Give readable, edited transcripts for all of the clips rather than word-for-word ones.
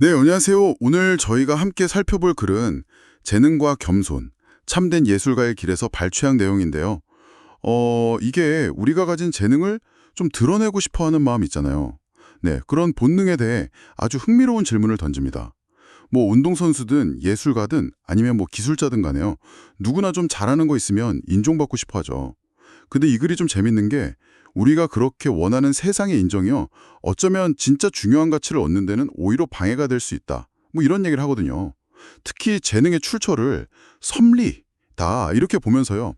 네, 안녕하세요. 오늘 저희가 함께 살펴볼 글은 재능과 겸손, 참된 예술가의 길에서 발췌한 내용인데요. 이게 우리가 가진 재능을 좀 드러내고 싶어 하는 마음 있잖아요. 네, 그런 본능에 대해 아주 흥미로운 질문을 던집니다. 뭐 운동선수든 예술가든 아니면 뭐 기술자든 간에요. 누구나 좀 잘하는 거 있으면 인정받고 싶어 하죠. 근데 이 글이 좀 재밌는 게 우리가 그렇게 원하는 세상의 인정이요. 어쩌면 진짜 중요한 가치를 얻는 데는 오히려 방해가 될 수 있다. 뭐 이런 얘기를 하거든요. 특히 재능의 출처를 섭리다 이렇게 보면서요.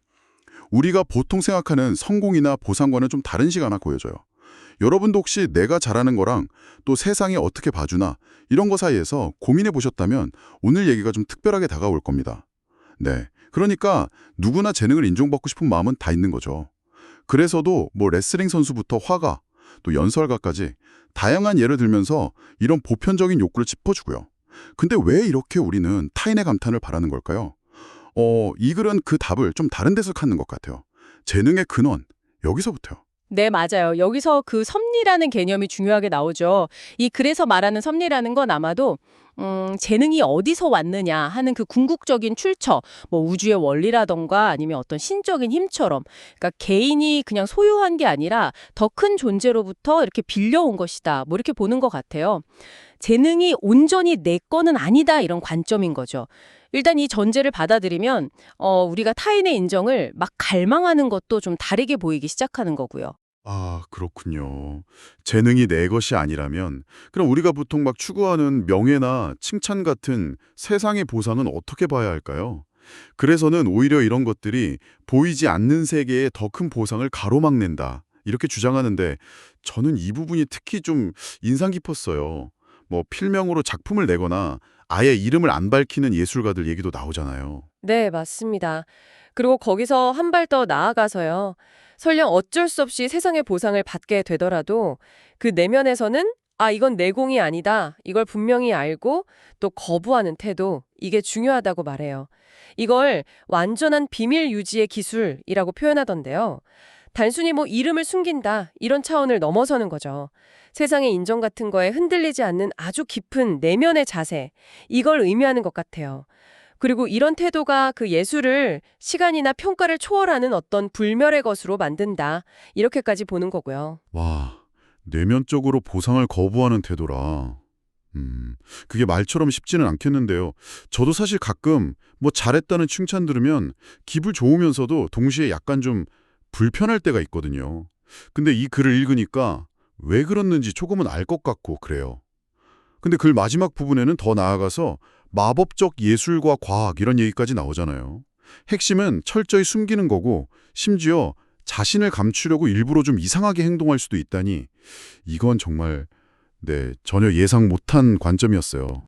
우리가 보통 생각하는 성공이나 보상과는 좀 다른 시각이 보여져요. 여러분도 혹시 내가 잘하는 거랑 또 세상이 어떻게 봐주나 이런 거 사이에서 고민해 보셨다면 오늘 얘기가 좀 특별하게 다가올 겁니다. 네. 그러니까 누구나 재능을 인정받고 싶은 마음은 다 있는 거죠. 그래서도 뭐 레슬링 선수부터 화가, 또 연설가까지 다양한 예를 들면서 이런 보편적인 욕구를 짚어주고요. 근데 왜 이렇게 우리는 타인의 감탄을 바라는 걸까요? 이 글은 그 답을 좀 다른 데서 찾는 것 같아요. 재능의 근원, 여기서부터요. 네, 맞아요. 여기서 그 섭리라는 개념이 중요하게 나오죠. 이 글에서 말하는 섭리라는 건 아마도 재능이 어디서 왔느냐 하는 그 궁극적인 출처, 뭐 우주의 원리라던가 아니면 어떤 신적인 힘처럼, 그러니까 개인이 그냥 소유한 게 아니라 더 큰 존재로부터 이렇게 빌려온 것이다. 뭐 이렇게 보는 것 같아요. 재능이 온전히 내 거는 아니다 이런 관점인 거죠. 일단 이 전제를 받아들이면 우리가 타인의 인정을 막 갈망하는 것도 좀 다르게 보이기 시작하는 거고요. 아, 그렇군요. 재능이 내 것이 아니라면 그럼 우리가 보통 막 추구하는 명예나 칭찬 같은 세상의 보상은 어떻게 봐야 할까요? 그래서는 오히려 이런 것들이 보이지 않는 세계에 더 큰 보상을 가로막는다. 이렇게 주장하는데 저는 이 부분이 특히 좀 인상 깊었어요. 뭐 필명으로 작품을 내거나 아예 이름을 안 밝히는 예술가들 얘기도 나오잖아요. 네, 맞습니다. 그리고 거기서 한 발 더 나아가서요. 설령 어쩔 수 없이 세상의 보상을 받게 되더라도 그 내면에서는 이건 내 공이 아니다. 이걸 분명히 알고 또 거부하는 태도, 이게 중요하다고 말해요. 이걸 완전한 비밀 유지의 기술이라고 표현하던데요. 단순히 뭐 이름을 숨긴다, 이런 차원을 넘어서는 거죠. 세상의 인정 같은 거에 흔들리지 않는 아주 깊은 내면의 자세, 이걸 의미하는 것 같아요. 그리고 이런 태도가 그 예술을 시간이나 평가를 초월하는 어떤 불멸의 것으로 만든다. 이렇게까지 보는 거고요. 와, 내면적으로 보상을 거부하는 태도라. 그게 말처럼 쉽지는 않겠는데요. 저도 사실 가끔 뭐 잘했다는 칭찬 들으면 기분 좋으면서도 동시에 약간 좀 불편할 때가 있거든요. 근데 이 글을 읽으니까 왜 그랬는지 조금은 알 것 같고 그래요. 근데 글 마지막 부분에는 더 나아가서 마법적 예술과 과학 이런 얘기까지 나오잖아요. 핵심은 철저히 숨기는 거고 심지어 자신을 감추려고 일부러 좀 이상하게 행동할 수도 있다니 이건 정말 네, 전혀 예상 못한 관점이었어요.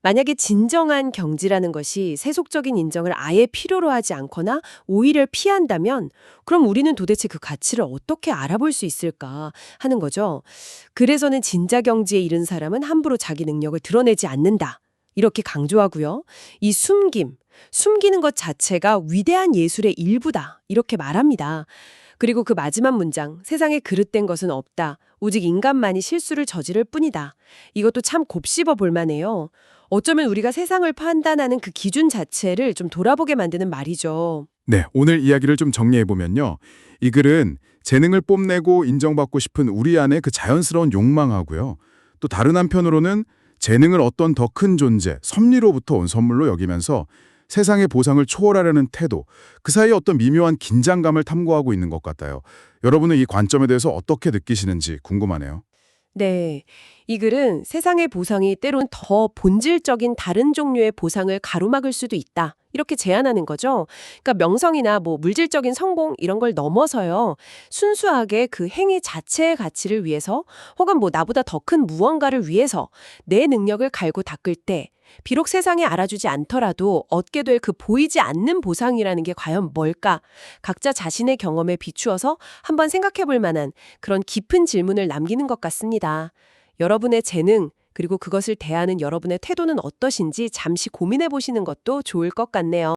만약에 진정한 경지라는 것이 세속적인 인정을 아예 필요로 하지 않거나 오히려 피한다면 그럼 우리는 도대체 그 가치를 어떻게 알아볼 수 있을까 하는 거죠. 그래서는 진짜 경지에 이른 사람은 함부로 자기 능력을 드러내지 않는다. 이렇게 강조하고요. 이 숨기는 것 자체가 위대한 예술의 일부다. 이렇게 말합니다. 그리고 그 마지막 문장, 세상에 그릇된 것은 없다. 오직 인간만이 실수를 저지를 뿐이다. 이것도 참 곱씹어 볼 만해요. 어쩌면 우리가 세상을 판단하는 그 기준 자체를 좀 돌아보게 만드는 말이죠. 네, 오늘 이야기를 좀 정리해보면요. 이 글은 재능을 뽐내고 인정받고 싶은 우리 안의 그 자연스러운 욕망하고요. 또 다른 한편으로는 재능을 어떤 더 큰 존재, 섭리로부터 온 선물로 여기면서 세상의 보상을 초월하려는 태도, 그 사이에 어떤 미묘한 긴장감을 탐구하고 있는 것 같아요. 여러분은 이 관점에 대해서 어떻게 느끼시는지 궁금하네요. 네. 이 글은 세상의 보상이 때론 더 본질적인 다른 종류의 보상을 가로막을 수도 있다. 이렇게 제안하는 거죠. 그러니까 명성이나 뭐 물질적인 성공 이런 걸 넘어서요. 순수하게 그 행위 자체의 가치를 위해서 혹은 뭐 나보다 더 큰 무언가를 위해서 내 능력을 갈고 닦을 때 비록 세상에 알아주지 않더라도 얻게 될 그 보이지 않는 보상이라는 게 과연 뭘까? 각자 자신의 경험에 비추어서 한번 생각해 볼 만한 그런 깊은 질문을 남기는 것 같습니다. 여러분의 재능, 그리고 그것을 대하는 여러분의 태도는 어떠신지 잠시 고민해 보시는 것도 좋을 것 같네요.